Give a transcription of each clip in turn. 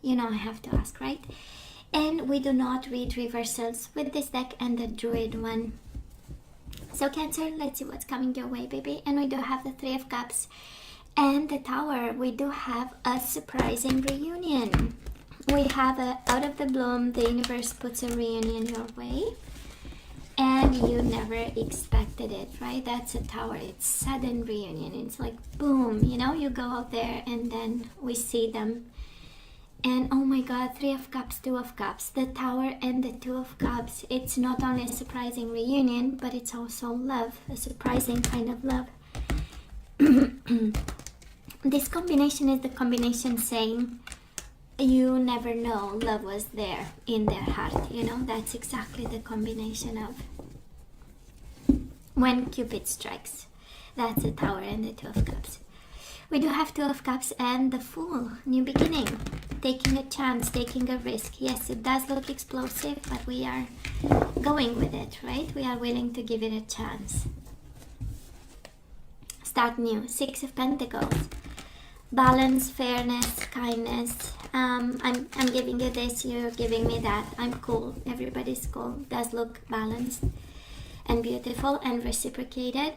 You know I have to ask, right? And we do not read reversals with this deck and the Druid one. So Cancer, let's see what's coming your way, baby. And we do have the Three of Cups and the Tower. We do have a surprising reunion. We have a out of the blue, the universe puts a reunion your way. And you never expected it, right? That's a Tower. It's sudden reunion. It's like boom, you know, you go out there and then we see them. And oh my God, Three of Cups, Two of Cups, the Tower and the Two of Cups. It's not only a surprising reunion, but it's also love, a surprising kind of love. This combination is the combination saying, you never know, love was there in their heart. You know, that's exactly the combination of when Cupid strikes. That's the Tower and the Two of Cups. We do have Two of Cups and the Fool, new beginning, taking a chance, taking a risk. Yes, it does look explosive, but we are going with it, right? We are willing to give it a chance. Start new, Six of Pentacles. Balance, fairness, kindness. I'm giving you this, you're giving me that. I'm cool, everybody's cool. Does look balanced and beautiful and reciprocated.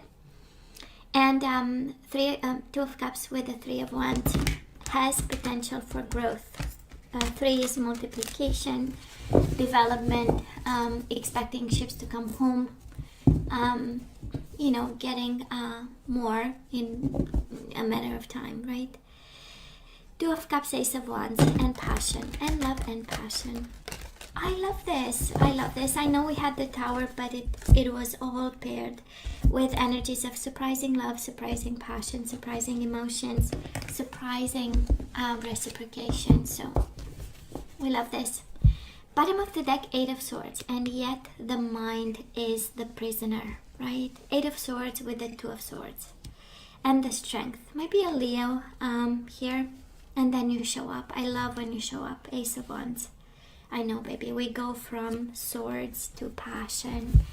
And Two of Cups with the Three of Wands has potential for growth. Three is multiplication, development, expecting ships to come home, you know, getting more in a matter of time, right? Two of Cups, Ace of Wands, and passion, and love and passion. I love this. I love this. I know we had the Tower, but it was all paired with energies of surprising love, surprising passion, surprising emotions, surprising reciprocation. So we love this. Bottom of the deck, Eight of Swords, and yet the mind is the prisoner, right? Eight of Swords with the Two of Swords. And the Strength. Maybe a Leo here, and then you show up. I love when you show up. Ace of Wands. I know, baby. We go from swords to passion.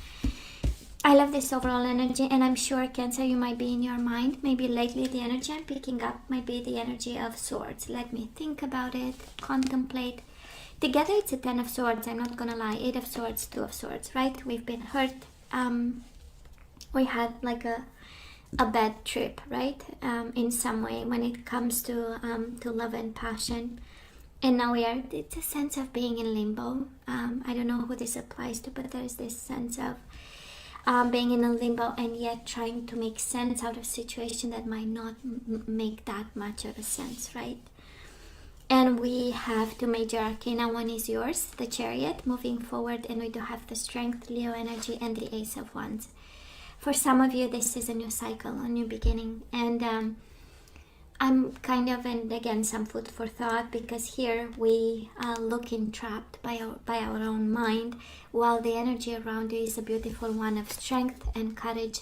I love this overall energy, and I'm sure, Cancer, you might be in your mind. Maybe lately the energy I'm picking up might be the energy of swords. Let me think about it, contemplate. Together it's a Ten of Swords, I'm not gonna lie. Eight of Swords, Two of Swords, right? We've been hurt. We had like a bad trip, right? In some way when it comes to love and passion. And now it's a sense of being in limbo. I don't know who this applies to, but there's this sense of being in a limbo and yet trying to make sense out of a situation that might not make that much of a sense, right? And we have two major arcana. One is yours, the Chariot, moving forward, and we do have the Strength, Leo energy, and the Ace of Wands. For some of you, this is a new cycle, a new beginning, and I'm kind of, and again, some food for thought, because here we are looking trapped by our own mind, while the energy around you is a beautiful one of strength and courage,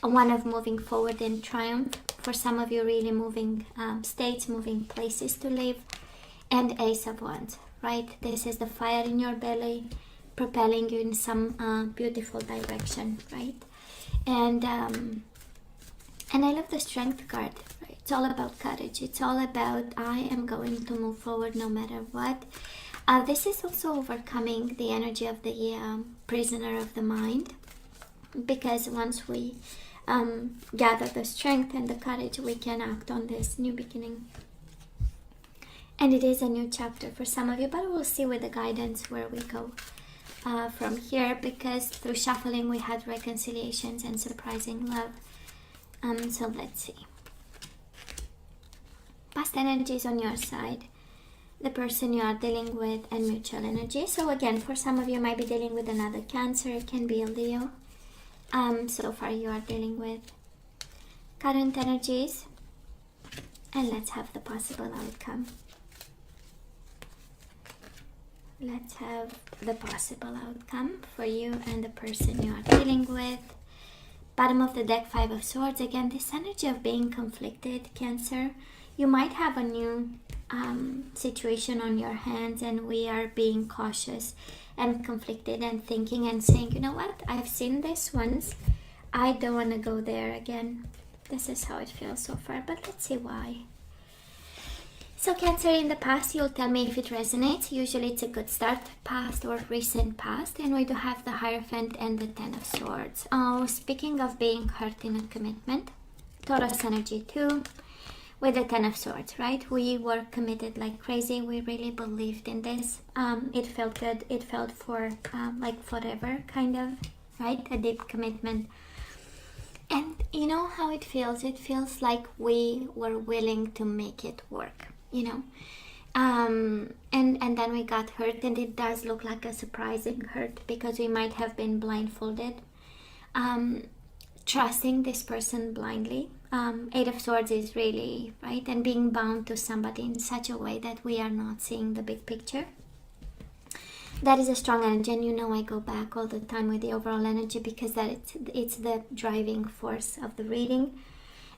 one of moving forward in triumph. For some of you, really moving states, moving places to live, and Ace of Wands, right? This is the fire in your belly, propelling you in some beautiful direction, right? And I love the Strength card. It's all about courage. It's all about I am going to move forward no matter what. This is also overcoming the energy of the prisoner of the mind, because once we gather the strength and the courage, we can act on this new beginning. And it is a new chapter for some of you, but we'll see with the guidance where we go from here, because through shuffling we had reconciliations and surprising love. So let's see. Past energies on your side, the person you are dealing with, and mutual energy. So again, for some of you might be dealing with another Cancer, it can be a Leo. So far you are dealing with current energies, and let's have the possible outcome. Let's have the possible outcome for you and the person you are dealing with. Bottom of the deck, Five of Swords. Again, this energy of being conflicted, Cancer. You might have a new situation on your hands, and we are being cautious and conflicted and thinking and saying, you know what, I've seen this once, I don't want to go there again. This is how it feels so far, but let's see why. So Cancer, in the past, you'll tell me if it resonates. Usually it's a good start, past or recent past. And we do have the Hierophant and the Ten of Swords. Oh, speaking of being hurt in a commitment, Taurus energy too, with the Ten of Swords, right? We were committed like crazy. We really believed in this. It felt good. It felt for like forever, kind of, right? A deep commitment. And you know how it feels? It feels like we were willing to make it work, you know. And then we got hurt, and it does look like a surprising hurt because we might have been blindfolded. Trusting this person blindly. Eight of Swords is really, right? And being bound to somebody in such a way that we are not seeing the big picture. That is a strong energy, and you know I go back all the time with the overall energy because it's the driving force of the reading,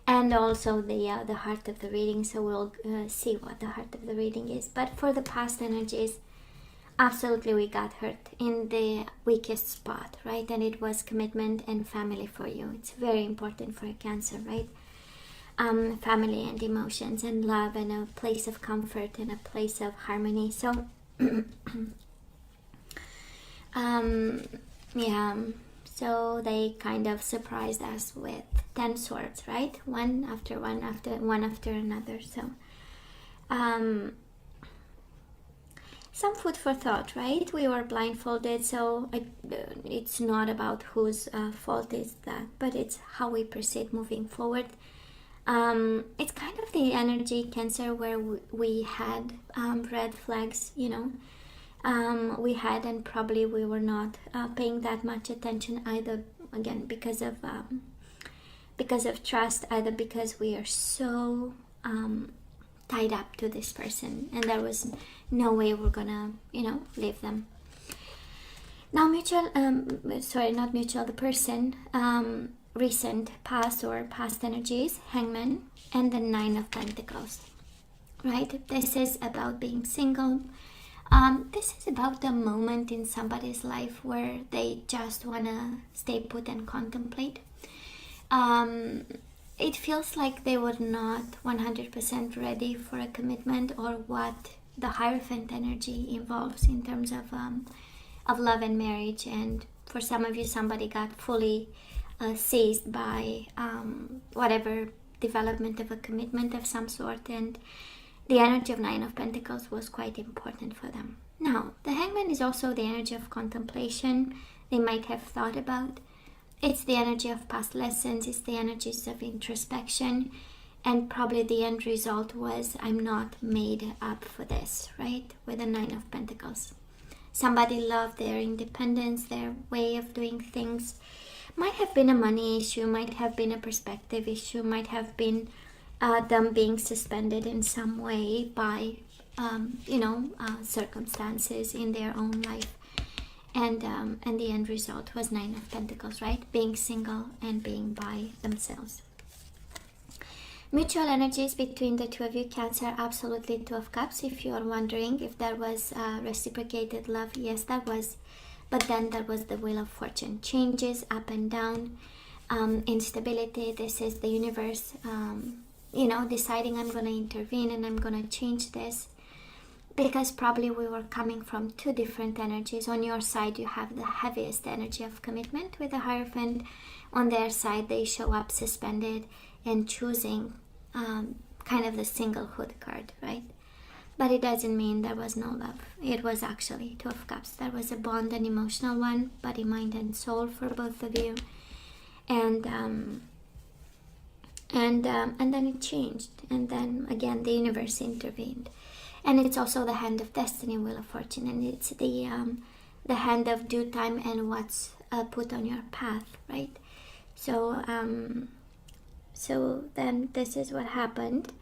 and also the heart of the reading. So we'll see what the heart of the reading is. But for the past energies, absolutely we got hurt in the weakest spot, right? And it was commitment and family for you. It's very important for a Cancer, right? Family and emotions and love and a place of comfort and a place of harmony. So yeah, so they kind of surprised us with 10 swords, right? One after another. So some food for thought, right? We were blindfolded, so it's not about whose fault is that, but it's how we proceed moving forward. It's kind of the energy, Cancer, where we had red flags, you know. We had, and probably we were not paying that much attention either, again because of trust, either because we are so tied up to this person and there was no way we're gonna, you know, leave them. Now the person, recent, past or past energies, Hangman and the Nine of Pentacles, right? This is about being single. This is about the moment in somebody's life where they just want to stay put and contemplate. It feels like they were not 100% ready for a commitment, or what the Hierophant energy involves in terms of love and marriage. And for some of you, somebody got fully seized by whatever development of a commitment of some sort, and the energy of Nine of Pentacles was quite important for them. Now, the Hangman is also the energy of contemplation they might have thought about. It's the energy of past lessons, it's the energies of introspection, and probably the end result was, I'm not made up for this, right? With the Nine of Pentacles. Somebody loved their independence, their way of doing things. Might have been a money issue, might have been a perspective issue, might have been them being suspended in some way by, circumstances in their own life. And the end result was Nine of Pentacles, right? Being single and being by themselves. Mutual energies between the two of you, Cancer, absolutely Two of Cups. If you are wondering if there was reciprocated love, yes, there was. But then there was the Wheel of Fortune. Changes, up and down, instability. This is the universe, deciding I'm going to intervene and I'm going to change this. Because probably we were coming from two different energies. On your side, you have the heaviest energy of commitment with the Hierophant. On their side, they show up suspended and choosing kind of the singlehood card, right? But it doesn't mean there was no love. It was actually Two of Cups. There was a bond, an emotional one, body, mind, and soul for both of you. And then it changed. And then again, the universe intervened. And it's also the Hand of Destiny, Wheel of Fortune, and it's the hand of due time and what's put on your path, right? So then this is what happened,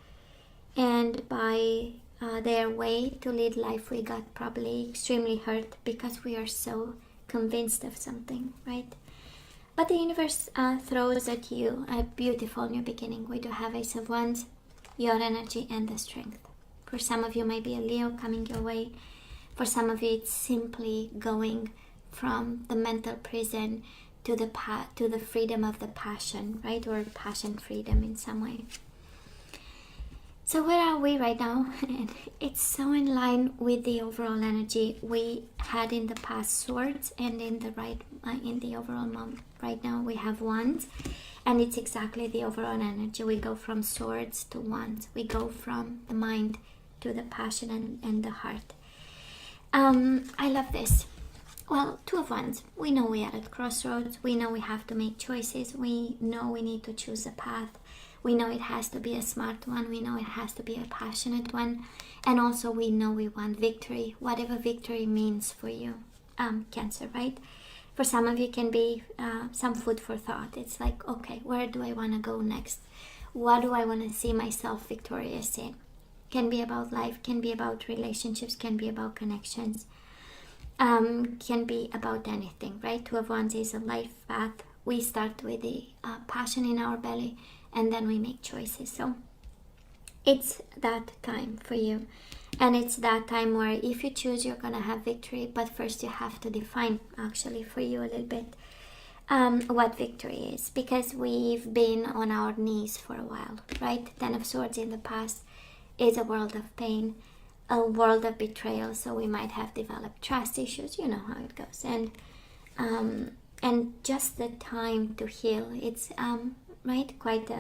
and by their way to lead life, we got probably extremely hurt because we are so convinced of something, right? But the universe throws at you a beautiful new beginning. We do have Ace of Wands, your energy, and the strength. For some of you, maybe a Leo coming your way. For some of you, it's simply going from the mental prison to the freedom of the passion, right? Or passion freedom in some way. So where are we right now? And it's so in line with the overall energy we had in the past, swords, and in the overall month right now we have wands, and it's exactly the overall energy. We go from swords to wands. We go from the mind to the passion and the heart. I love this. Well, two of wands. We know we are at crossroads. We know we have to make choices. We know we need to choose a path. We know it has to be a smart one. We know it has to be a passionate one. And also we know we want victory, whatever victory means for you, Cancer, right? For some of you can be some food for thought. It's like, okay, where do I want to go next? What do I want to see myself victorious in? Can be about life, can be about relationships, can be about connections, can be about anything, right? Two of Wands is a life path. We start with the passion in our belly, and then we make choices. So it's that time for you, and it's that time where if you choose, you're gonna have victory. But first you have to define actually for you a little bit what victory is, because we've been on our knees for a while, right? Ten of Swords in the past is a world of pain, a world of betrayal. So we might have developed trust issues. You know how it goes, and just the time to heal. It's right, quite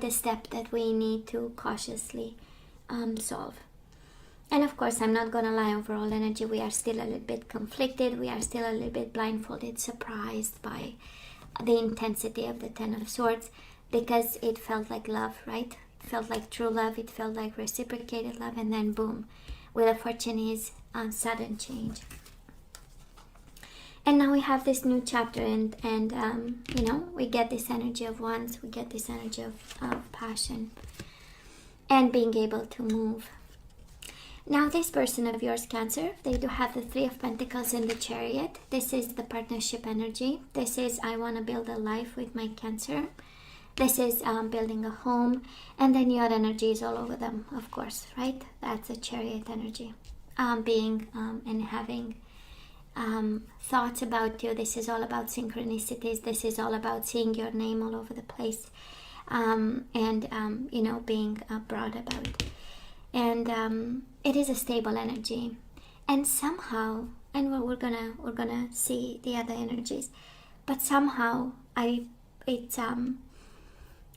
a step that we need to cautiously solve. And of course, I'm not gonna lie, overall energy, we are still a little bit conflicted. We are still a little bit blindfolded, surprised by the intensity of the Ten of Swords, because it felt like love, right? It felt like true love. It felt like reciprocated love, and then boom, Wheel of Fortune is sudden change. And now we have this new chapter, and you know, we get this energy of wands, we get this energy of passion, and being able to move. Now this person of yours, Cancer, they do have the Three of Pentacles in the Chariot. This is the partnership energy. This is, I want to build a life with my Cancer. This is building a home. And then your energy is all over them, of course, right? That's a Chariot energy. Being and having thoughts about you. This is all about synchronicities. This is all about seeing your name all over the place, and you know, being brought about. And it is a stable energy, and somehow, and we're gonna see the other energies, but somehow it's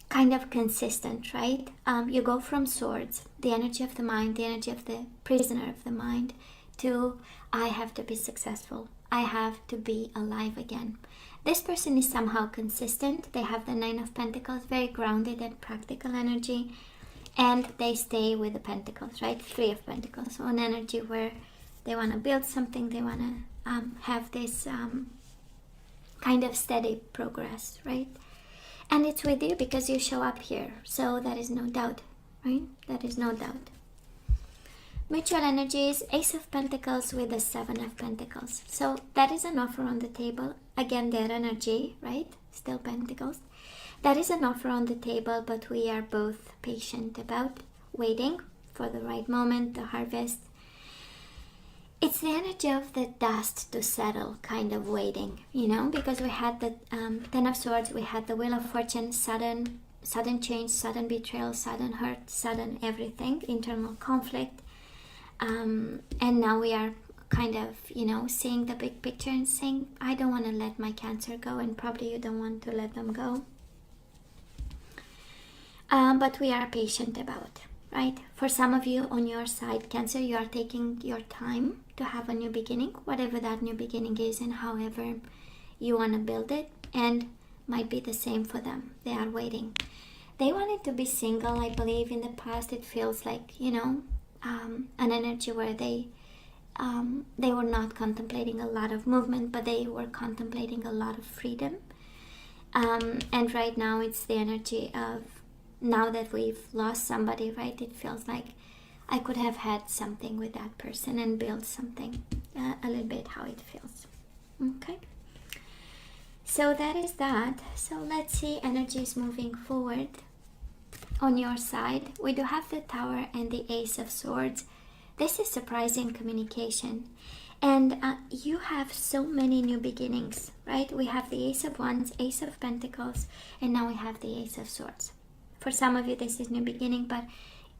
kind of consistent, right? You go from Swords, the energy of the mind, the energy of the prisoner of the mind, to I have to be successful. I have to be alive again. This person is somehow consistent. They have the Nine of Pentacles, very grounded and practical energy, and they stay with the Pentacles, right? Three of Pentacles, so an energy where they want to build something. They want to have this kind of steady progress, right? And it's with you because you show up here, so that is no doubt, right? That is no doubt. Mutual energies, Ace of Pentacles with the Seven of Pentacles. So that is an offer on the table. Again, their energy, right? Still Pentacles. That is an offer on the table, but we are both patient about waiting for the right moment, the harvest. It's the energy of the dust to settle, kind of waiting, you know, because we had the Ten of Swords, we had the Wheel of Fortune, sudden change, sudden betrayal, sudden hurt, sudden everything, internal conflict. And now we are kind of, you know, seeing the big picture and saying, I don't want to let my Cancer go, and probably you don't want to let them go. But we are patient about, right? For some of you on your side, Cancer, you are taking your time to have a new beginning, whatever that new beginning is, and however you want to build it, and might be the same for them. They are waiting. They wanted to be single, I believe. In the past, it feels like, you know, an energy where they were not contemplating a lot of movement, but they were contemplating a lot of freedom. And right now it's the energy of, now that we've lost somebody, right, it feels like I could have had something with that person and build something, a little bit how it feels. Okay, so that is that. So let's see energies moving forward. On your side, we do have the Tower and the Ace of Swords. This is surprising communication, and you have so many new beginnings, right? We have the Ace of Wands, Ace of Pentacles, and now we have the Ace of Swords. For some of you, this is new beginning, but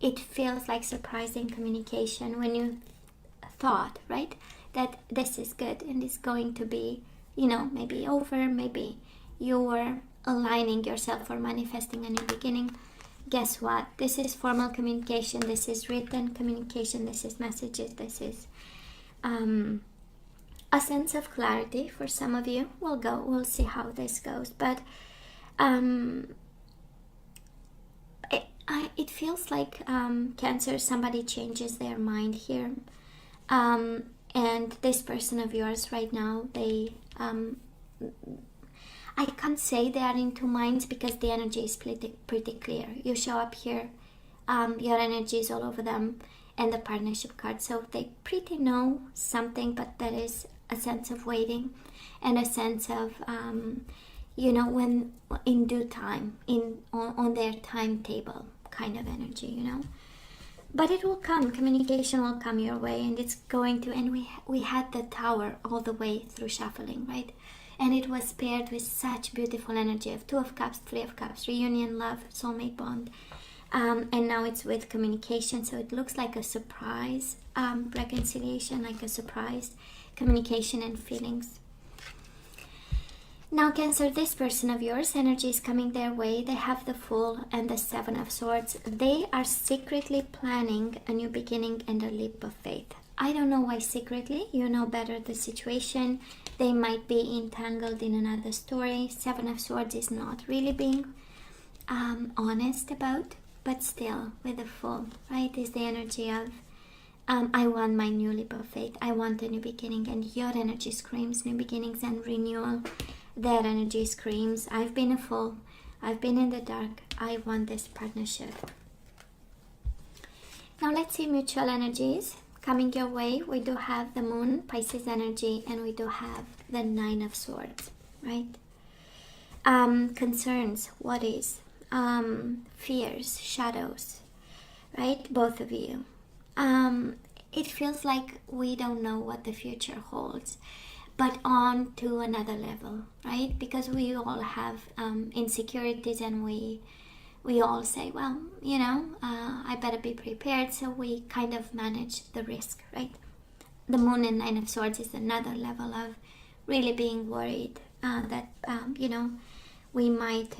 it feels like surprising communication when you thought, right, that this is good and it's going to be, maybe over, maybe you're aligning yourself for manifesting a new beginning. Guess what? This is formal communication, this is written communication, this is messages, this is a sense of clarity for some of you. We'll see how this goes, but it feels like Cancer, somebody changes their mind here, and this person of yours right now, they I can't say they are in two minds because the energy is pretty clear. You show up here, your energy is all over them, and the partnership card, so they pretty know something, but there is a sense of waiting and a sense of when in due time, on their timetable kind of energy, but it will come. Communication will come your way, and it's going to, and we had the Tower all the way through shuffling, right? And it was paired with such beautiful energy of Two of Cups, Three of Cups, reunion, love, soulmate bond, and now it's with communication, so it looks like a surprise reconciliation, like a surprise communication and feelings. Now Cancer, this person of yours, energy is coming their way. They have the Fool and the Seven of Swords. They are secretly planning a new beginning and a leap of faith. I don't know why secretly, you know better the situation. They might be entangled in another story. Seven of Swords is not really being honest about, but still with the Fool, right, is the energy of I want my new leap of faith. I want a new beginning, and your energy screams new beginnings and renewal. Their energy screams, I've been a fool, I've been in the dark, I want this partnership. Now let's see mutual energies coming your way. We do have the Moon, Pisces energy, and we do have the Nine of Swords, right? Concerns, what is? Fears, shadows, right? Both of you. It feels like we don't know what the future holds, but on to another level, right? Because we all have insecurities, and we all say, well, I better be prepared, so we kind of manage the risk, right? The Moon and Nine of Swords is another level of really being worried that, we might,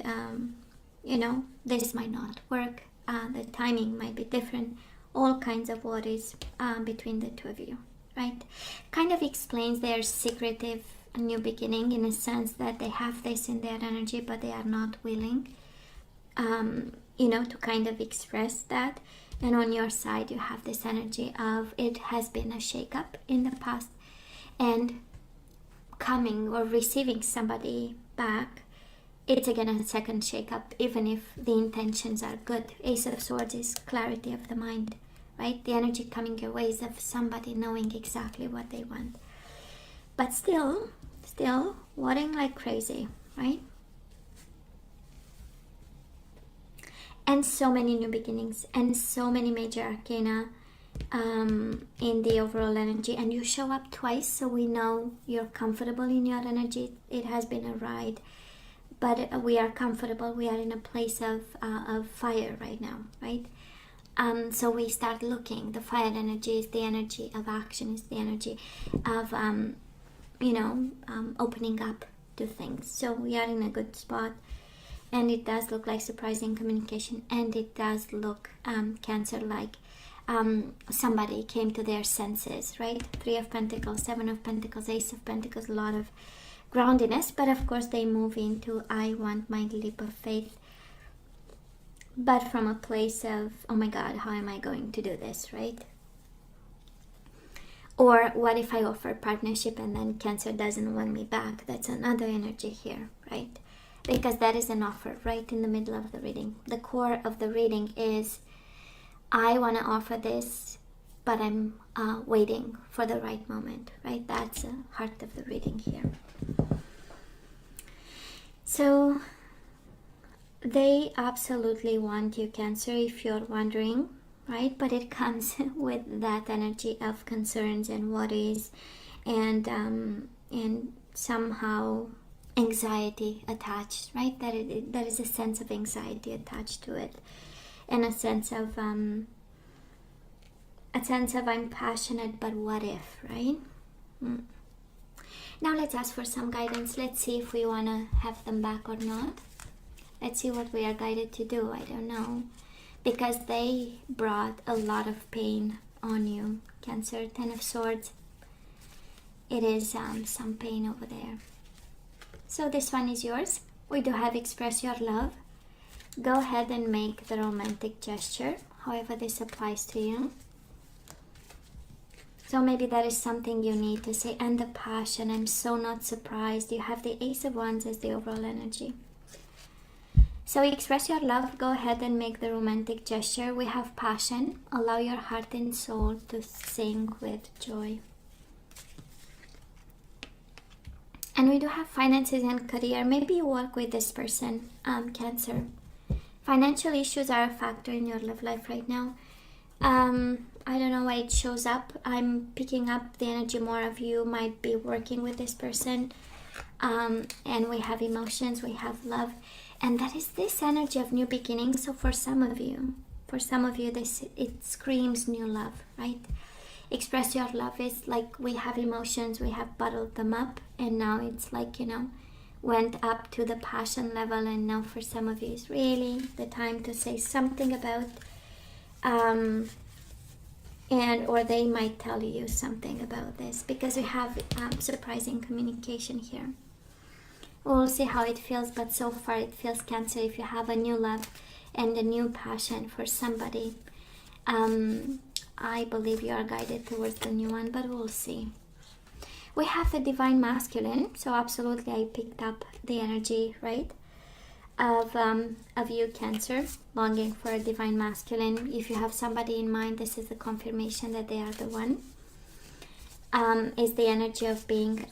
this might not work, the timing might be different, all kinds of worries between the two of you. Right, kind of explains their secretive new beginning in a sense that they have this in their energy, but they are not willing, to kind of express that. And on your side, you have this energy of it has been a shake-up in the past, and coming or receiving somebody back, it's again a second shake-up, even if the intentions are good. Ace of Swords is clarity of the mind. Right, the energy coming your way is of somebody knowing exactly what they want, but still worrying like crazy, right? And so many new beginnings and so many major arcana in the overall energy. And you show up twice, so we know you're comfortable in your energy. It has been a ride, but we are comfortable. We are in a place of fire right now, right? So we start looking. The fire energy is the energy of action, is the energy of, opening up to things. So we are in a good spot, and it does look like surprising communication, and it does look, Cancer, like somebody came to their senses, right? Three of Pentacles, Seven of Pentacles, Ace of Pentacles, a lot of groundedness, but of course they move into I want my leap of faith, but from a place of, oh my God, how am I going to do this, right? Or what if I offer partnership and then Cancer doesn't want me back? That's another energy here, right? Because that is an offer right in the middle of the reading. The core of the reading is, I want to offer this, but I'm waiting for the right moment, right? That's the heart of the reading here. So they absolutely want you, Cancer, if you're wondering, right? But it comes with that energy of concerns and worries, and somehow anxiety attached, right? There is a sense of anxiety attached to it, and a sense of I'm passionate, but what if, right? Now let's ask for some guidance. Let's see if we want to have them back or not. Let's see what we are guided to do. I don't know, because they brought a lot of pain on you, Cancer. 10 of Swords. It is some pain over there. So this one is yours. We do have express your love. Go ahead and make the romantic gesture, however this applies to you. So maybe that is something you need to say. And the passion, I'm so not surprised. You have the Ace of Wands as the overall energy. So express your love. Go ahead and make the romantic gesture. We have passion. Allow your heart and soul to sing with joy. And we do have finances and career. Maybe you work with this person, Cancer. Financial issues are a factor in your love life right now. I don't know why it shows up. I'm picking up the energy more of you might be working with this person. And we have emotions, we have love. And that is this energy of new beginnings. So for some of you, it screams new love, right? Express your love is like we have emotions, we have bottled them up, and now it's like, went up to the passion level, and now for some of you it's really the time to say something about or they might tell you something about this, because we have surprising communication here. We'll see how it feels, but so far it feels, Cancer, if you have a new love and a new passion for somebody, I believe you are guided towards the new one, but we'll see. We have the divine masculine, so absolutely I picked up the energy, right, of you, Cancer, longing for a divine masculine. If you have somebody in mind, this is the confirmation that they are the one. Is the energy of being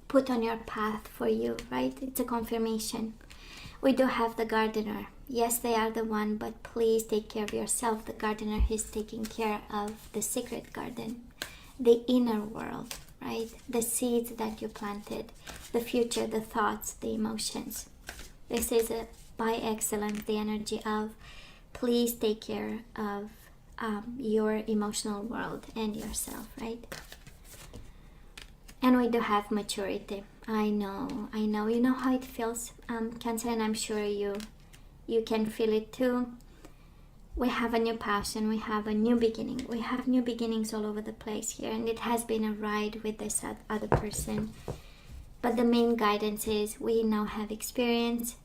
put on your path for you, right? It's a confirmation. We do have the gardener. Yes, they are the one, but please take care of yourself. The gardener is taking care of the secret garden, the inner world, right? The seeds that you planted, the future, the thoughts, the emotions. This is by excellence the energy of please take care of your emotional world and yourself, right? And we do have maturity. I know. You know how it feels, Cancer, and I'm sure you can feel it too. We have a new passion. We have a new beginning. We have new beginnings all over the place here, and it has been a ride with this other person. But the main guidance is we now have experience.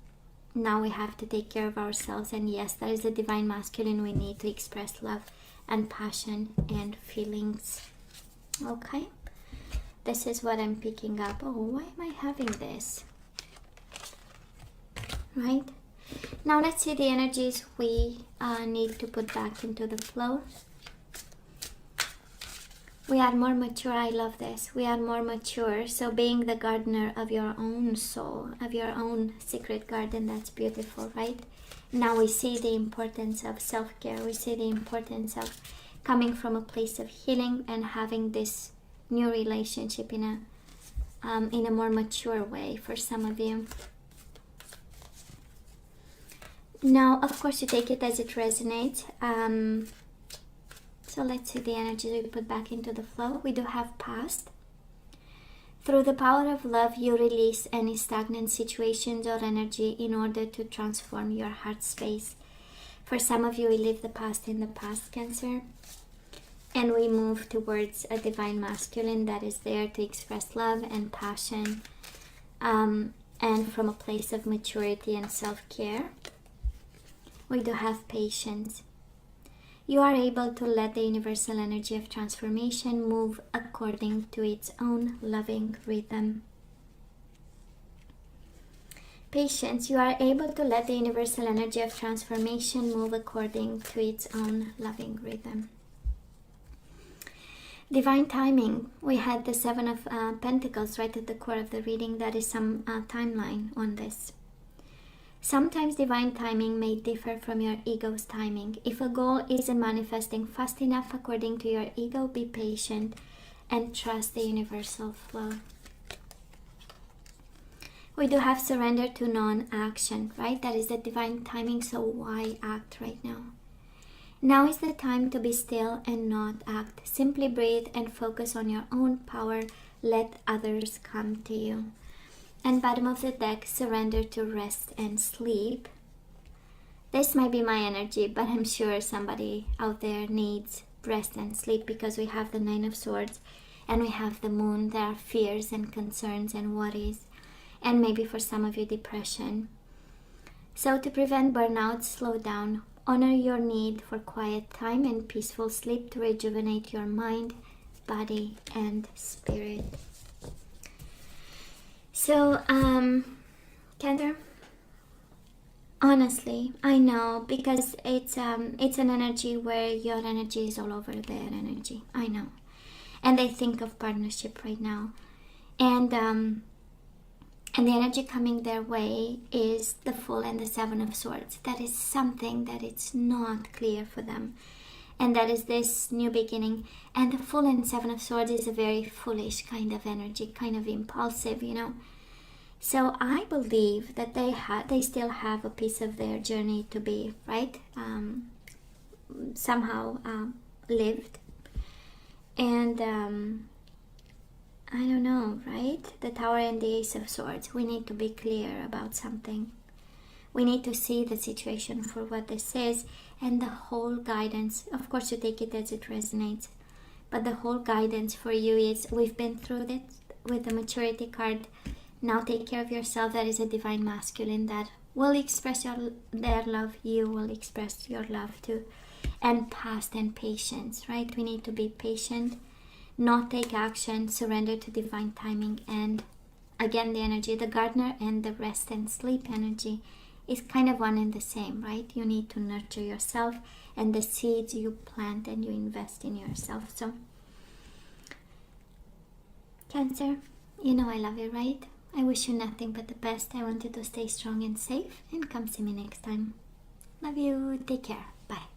Now we have to take care of ourselves, and yes, there is a divine masculine. We need to express love and passion and feelings. Okay? This is what I'm picking up. Oh, why am I having this? Right? Now let's see the energies we need to put back into the flow. We are more mature. I love this. We are more mature. So being the gardener of your own soul, of your own secret garden, that's beautiful, right? Now we see the importance of self-care. We see the importance of coming from a place of healing and having this new relationship in a more mature way for some of you. Now, of course, you take it as it resonates. So let's see the energy we put back into the flow. We do have past. Through the power of love, you release any stagnant situations or energy in order to transform your heart space. For some of you, we leave the past in the past, Cancer. And we move towards a divine masculine that is there to express love and passion, and from a place of maturity and self-care. We do have patience. You are able to let the universal energy of transformation move according to its own loving rhythm. Patience. You are able to let the universal energy of transformation move according to its own loving rhythm. Divine timing. We had the Seven of Pentacles right at the core of the reading. That is some timeline on this. Sometimes divine timing may differ from your ego's timing. If a goal isn't manifesting fast enough according to your ego, be patient. and trust the universal flow. We do have surrender to non-action, right? That is the divine timing, so why act right now? Now is the time to be still and not act. Simply breathe and focus on your own power. Let others come to you. And bottom of the deck, surrender to rest and sleep. This might be my energy, but I'm sure somebody out there needs rest and sleep, because we have the Nine of Swords and we have the Moon. There are fears and concerns and worries, and maybe for some of you, depression. So to prevent burnout, slow down. Honor your need for quiet time and peaceful sleep to rejuvenate your mind, body, and spirit. So, Cancer, honestly, I know, because it's an energy where your energy is all over their energy. I know. And they think of partnership right now. And the energy coming their way is the Fool and the Seven of Swords. That is something that it's not clear for them. And that is this new beginning. And the Fool and Seven of Swords is a very foolish kind of energy, kind of impulsive, you know. So I believe that they still have a piece of their journey to be, right? Somehow lived. And I don't know, right? The Tower and the Ace of Swords. We need to be clear about something. We need to see the situation for what this is, and the whole guidance. Of course, you take it as it resonates, but the whole guidance for you is, we've been through it with the Maturity card. Now take care of yourself. That is a divine masculine that will express their love. You will express your love too. And past and patience, right? We need to be patient, not take action, surrender to divine timing. And again, the energy, the gardener and the rest and sleep energy is kind of one and the same, right? You need to nurture yourself, and the seeds you plant and you invest in yourself. So, Cancer, you know I love you, right? I wish you nothing but the best. I want you to stay strong and safe, and come see me next time. Love you. Take care. Bye.